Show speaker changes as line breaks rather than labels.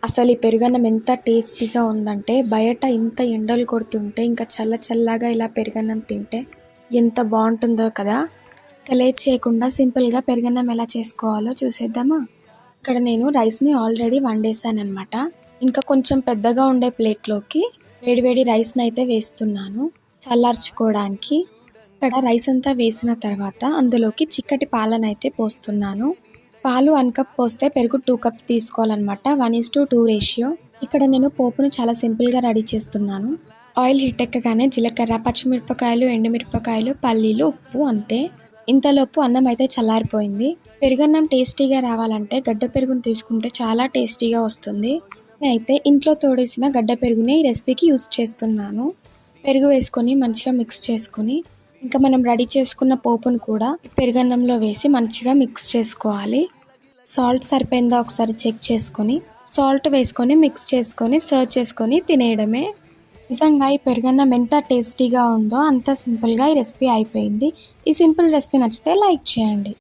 అసలు ఈ పెరుగన్నం ఎంత టేస్టీగా ఉందంటే బయట ఇంత ఎండలు కొడుతుంటే ఇంకా చల్లగా ఇలా పెరుగన్నం తింటే ఎంత బాగుంటుందో కదా. ఇక లేట్ చేయకుండా సింపుల్గా పెరుగన్నం ఎలా చేసుకోవాలో చూసేద్దామా. ఇక్కడ నేను రైస్ని ఆల్రెడీ వండేసాను అనమాట. ఇంకా కొంచెం పెద్దగా ఉండే ప్లేట్లోకి వేడివేడి రైస్ని అయితే వేస్తున్నాను చల్లార్చుకోవడానికి. ఇక్కడ రైస్ అంతా వేసిన తర్వాత అందులోకి చిక్కటి పాలనైతే పోస్తున్నాను. పాలు 1 కప్ పోస్తే పెరుగు 2 కప్స్ తీసుకోవాలన్నమాట. 1:2 రేషియో. ఇక్కడ నేను పోపును చాలా సింపుల్గా రెడీ చేస్తున్నాను. ఆయిల్ హీట్ ఎక్కగానే జీలకర్ర, పచ్చిమిరపకాయలు, ఎండుమిరపకాయలు, పల్లీలు, ఉప్పు అంతే. ఇంతలోపు అన్నం అయితే చల్లారిపోయింది. పెరుగన్నం టేస్టీగా రావాలంటే గడ్డ పెరుగును తీసుకుంటే చాలా టేస్టీగా వస్తుంది. నేనైతే ఇంట్లో తోడేసిన గడ్డ పెరుగుని ఈ రెసిపీకి యూస్ చేస్తున్నాను. పెరుగు వేసుకొని మంచిగా మిక్స్ చేసుకొని ఇంకా మనం రెడీ చేసుకున్న పోపును కూడా పెరుగన్నంలో వేసి మంచిగా మిక్స్ చేసుకోవాలి. సాల్ట్ సరిపోయిందా ఒకసారి చెక్ చేసుకొని సాల్ట్ వేసుకొని మిక్స్ చేసుకొని సర్వ్ చేసుకొని తినేయడమే. నిజంగా ఈ పెరుగన్నం ఎంత టేస్టీగా ఉందో అంత సింపుల్గా ఈ రెసిపీ అయిపోయింది. ఈ సింపుల్ రెసిపీ నచ్చితే లైక్ చేయండి.